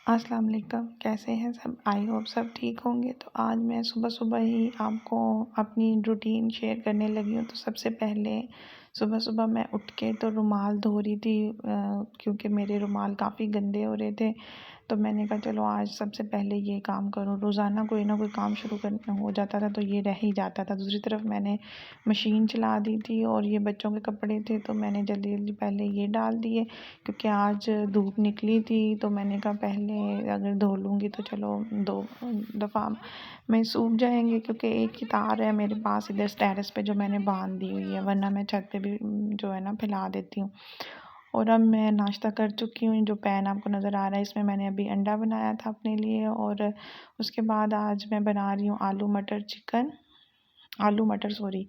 अस्सलाम वालेकुम, कैसे हैं सब? आई होप सब ठीक होंगे। तो आज मैं सुबह सुबह ही आपको अपनी रूटीन शेयर करने लगी हूँ। तो सबसे पहले सुबह सुबह मैं उठ के तो रुमाल धो रही थी, क्योंकि मेरे रुमाल काफ़ी गंदे हो रहे थे। तो मैंने कहा चलो आज सबसे पहले ये काम करूँ। रोज़ाना कोई ना कोई काम शुरू करना हो जाता था तो ये रह ही जाता था। दूसरी तरफ मैंने मशीन चला दी थी और ये बच्चों के कपड़े थे तो मैंने जल्दी जल्दी पहले ये डाल दिए, क्योंकि आज धूप निकली थी। तो मैंने कहा पहले अगर धो लूँगी तो चलो 2 दफ़ा में सूख जाएंगे, क्योंकि एक ही तार है मेरे पास इधर टेरेस पे जो मैंने बांध दी हुई है, वरना मैं छत पे भी जो है ना फैला देती हूँ। और अब मैं नाश्ता कर चुकी हूँ। जो पैन आपको नज़र आ रहा है इसमें मैंने अभी अंडा बनाया था अपने लिए, और उसके बाद आज मैं बना रही हूँ आलू मटर सॉरी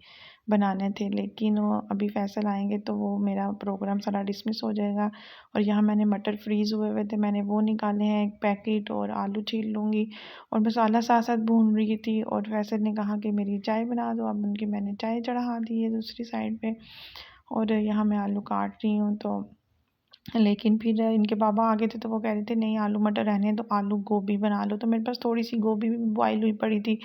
बनाने थे, लेकिन वो अभी फैसल आएंगे तो वो मेरा प्रोग्राम सारा डिसमिस हो जाएगा। और यहाँ मैंने मटर फ्रीज़ हुए हुए थे, मैंने वो निकाले हैं एक पैकेट, और आलू छील लूँगी। और मसाला साथ साथ भून रही थी और फैसल ने कहा कि मेरी चाय बना दो। अब उनकी मैंने चाय चढ़ा दी है दूसरी साइड पे, और यहाँ मैं आलू काट रही हूँ। तो लेकिन फिर इनके पापा आ गए थे तो वो कह रहे थे नहीं आलू मटर रहने दो, आलू गोभी बना लो। तो मेरे पास थोड़ी सी गोभी भी बॉयल हुई पड़ी थी,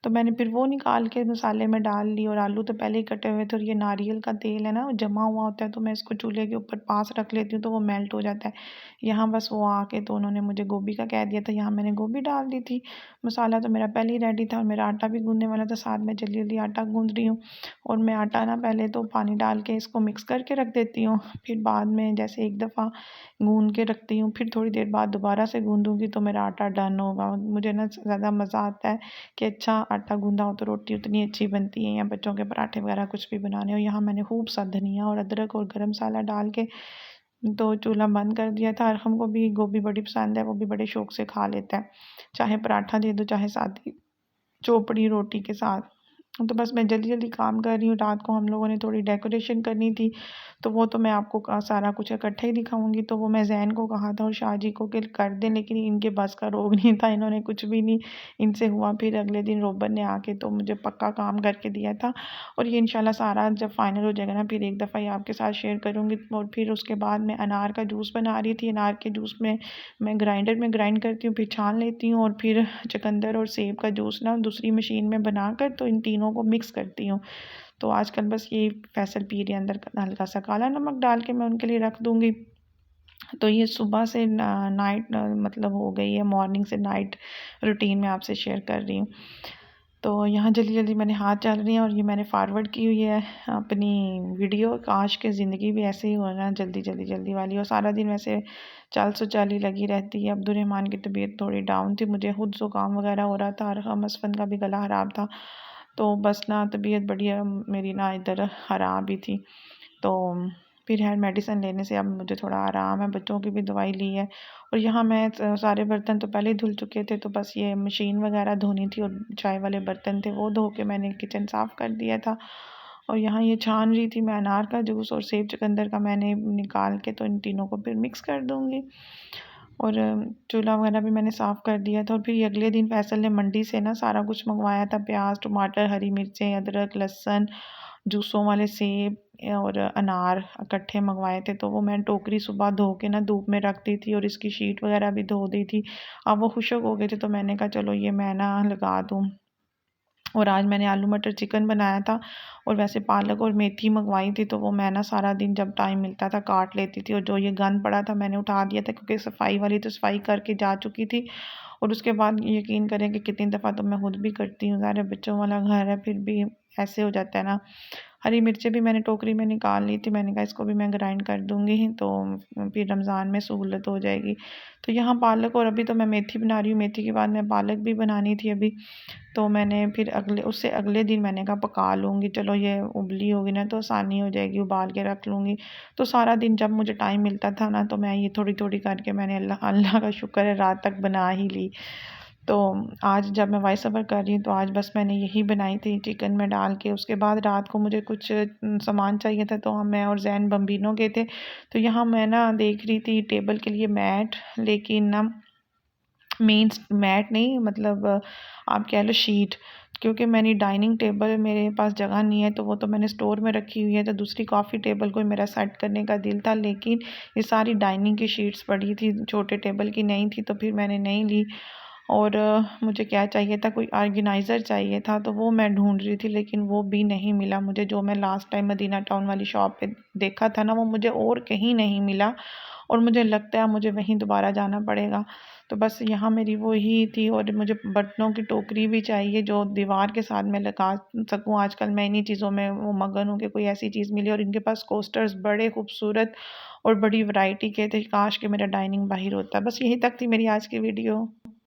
तो मैंने फिर वो निकाल के मसाले में डाल ली। और आलू तो पहले ही कटे हुए थे, और ये नारियल का तेल है ना, वो जमा हुआ होता है, तो मैं इसको चूल्हे के ऊपर पास रख लेती हूँ तो वो मेल्ट हो जाता है। यहाँ बस वो आके तो उन्होंने मुझे गोभी का कह दिया था, यहाँ मैंने गोभी डाल दी थी। मसाला तो मेरा पहले ही रेडी था और मेरा आटा भी गूँधने वाला था, साथ में जल्दी जल्दी आटा गूँध रही हूँ। और मैं आटा ना पहले तो पानी डाल के इसको मिक्स करके रख देती हूँ, फिर बाद में जैसे एक दफ़ा गूँध के रखती हूँ, फिर थोड़ी देर बाद दोबारा से गूँधूँगी तो मेरा आटा डन होगा। मुझे ना ज़्यादा मज़ा आता है कि अच्छा आटा गूँधा हो तो रोटी उतनी अच्छी बनती है, या बच्चों के पराठे वगैरह कुछ भी बनाने हो। यहाँ मैंने खूब सा धनिया और अदरक और गरम मसाला डाल के तो चूल्हा बंद कर दिया था। अरहम को भी गोभी बड़ी पसंद है, वो भी बड़े शौक से खा लेता है, चाहे पराठा दे दो चाहे सादी चोपड़ी रोटी के साथ। तो बस मैं जल्दी जल्दी काम कर रही हूँ। रात को हम लोगों ने थोड़ी डेकोरेशन करनी थी, तो वो तो मैं आपको सारा कुछ इकट्ठा ही दिखाऊंगी। तो वो मैं जैन को कहा था और शाहजी को कि कर दें, लेकिन इनके बस का रोग नहीं था, इन्होंने कुछ भी नहीं इनसे हुआ। फिर अगले दिन रोबन ने आके तो मुझे पक्का काम करके दिया था। और ये इंशाल्लाह सारा जब फाइनल हो जाएगा ना फिर एक दफ़ा ही आपके साथ शेयर करूँगी। और फिर उसके बाद मैं अनार का जूस बना रही थी। अनार के जूस में मैं ग्राइंडर में ग्राइंड करती हूँ, फिर छान लेती हूँ, और फिर चुकंदर और सेब का जूस ना दूसरी मशीन में बनाकर तो इन तीनों को मिक्स करती हूँ। तो आजकल बस ये फैसल पी रही है, अंदर हल्का सा काला नमक डाल के मैं उनके लिए रख दूँगी। तो ये सुबह से नाइट मतलब हो गई है, मॉर्निंग से नाइट रूटीन में आपसे शेयर कर रही हूँ। तो यहाँ जल्दी जल्दी मैंने हाथ चल रही हैं, और ये मैंने फारवर्ड की हुई है अपनी वीडियो। काश के ज़िंदगी भी ऐसे ही हो ना, जल्दी जल्दी जल्दी वाली। और सारा दिन वैसे चाल सुचाल ही लगी रहती है। अब्दुर्रहमान की तबीयत थोड़ी डाउन थी, मुझे खुद ज़ुकाम वगैरह हो रहा था, और हम असफन का भी गला ख़राब था। तो बस ना तबीयत बढ़िया मेरी ना इधर ख़राब ही थी। तो फिर है मेडिसिन लेने से अब मुझे थोड़ा आराम है, बच्चों की भी दवाई ली है। और यहाँ मैं सारे बर्तन तो पहले ही धुल चुके थे, तो बस ये मशीन वगैरह धोनी थी, और चाय वाले बर्तन थे वो धो के मैंने किचन साफ़ कर दिया था। और यहाँ ये छान रही थी मैं अनार का जूस, और सेब चुकंदर का मैंने निकाल के तो इन तीनों को फिर मिक्स कर दूँगी। और चूल्हा वगैरह भी मैंने साफ़ कर दिया था। और फिर अगले दिन फैसल ने मंडी से ना सारा कुछ मंगवाया था, प्याज टमाटर हरी मिर्चें अदरक लहसुन जूसों वाले सेब और अनार इकट्ठे मंगवाए थे। तो वो मैंने टोकरी सुबह धो के ना धूप में रख दी थी, और इसकी शीट वगैरह भी धो दी थी। अब वो खुशक हो गए थे तो मैंने कहा चलो ये मैं ना लगा दूँ। और आज मैंने आलू मटर चिकन बनाया था, और वैसे पालक और मेथी मंगवाई थी, तो वो मैं ना सारा दिन जब टाइम मिलता था काट लेती थी। और जो ये गंद पड़ा था मैंने उठा दिया था, क्योंकि सफाई वाली तो सफाई करके जा चुकी थी। और उसके बाद यकीन करें कि कितनी दफ़ा तो मैं खुद भी करती हूँ, ज़ाहिर है बच्चों वाला घर है, फिर भी ऐसे हो जाता है ना। हरी मिर्चें भी मैंने टोकरी में निकाल ली थी, मैंने कहा इसको भी मैं ग्राइंड कर दूँगी तो फिर रमज़ान में सहूलत हो जाएगी। तो यहाँ पालक, और अभी तो मैं मेथी बना रही हूँ, मेथी के बाद मैं पालक भी बनानी थी अभी। तो मैंने फिर उससे अगले दिन मैंने कहा पका लूँगी, चलो ये उबली होगी ना तो आसानी हो जाएगी, उबाल के रख लूँगी। तो सारा दिन जब मुझे टाइम मिलता था ना तो मैं ये थोड़ी थोड़ी करके मैंने अल्लाह अल्लाह का शुक्र है रात तक बना ही ली। तो आज जब मैं वॉइस ओवर कर रही हूँ तो आज बस मैंने यही बनाई थी चिकन में डाल के। उसके बाद रात को मुझे कुछ सामान चाहिए था, तो हम मैं और जैन बम्बिनो गए थे। तो यहाँ मैं ना देख रही थी टेबल के लिए मैट, लेकिन ना मेन मैट नहीं, मतलब आप कह लो शीट। क्योंकि मेरी डाइनिंग टेबल मेरे पास जगह नहीं है, तो वो तो मैंने स्टोर में रखी हुई है, तो दूसरी कॉफ़ी टेबल को मेरा सेट करने का दिल था, लेकिन ये सारी डाइनिंग की शीट्स पड़ी थी, छोटे टेबल की नहीं थी, तो फिर मैंने नहीं ली। और मुझे क्या चाहिए था, कोई ऑर्गेनाइज़र चाहिए था, तो वो मैं ढूंढ रही थी, लेकिन वो भी नहीं मिला मुझे। जो मैं लास्ट टाइम मदीना टाउन वाली शॉप पे देखा था ना, वो मुझे और कहीं नहीं मिला, और मुझे लगता है मुझे वहीं दोबारा जाना पड़ेगा। तो बस यहाँ मेरी वो ही थी। और मुझे बर्तनों की टोकरी भी चाहिए जो दीवार के साथ मैं लगा सकूँ। आजकल मैं इन्हीं चीज़ों में वो मगन हूँ कि कोई ऐसी चीज़ मिले, और इनके पास कोस्टर्स बड़े खूबसूरत और बड़ी वैरायटी के थे, काश कि मेरा डाइनिंग बाहर होता। बस यहीं तक थी मेरी आज की वीडियो।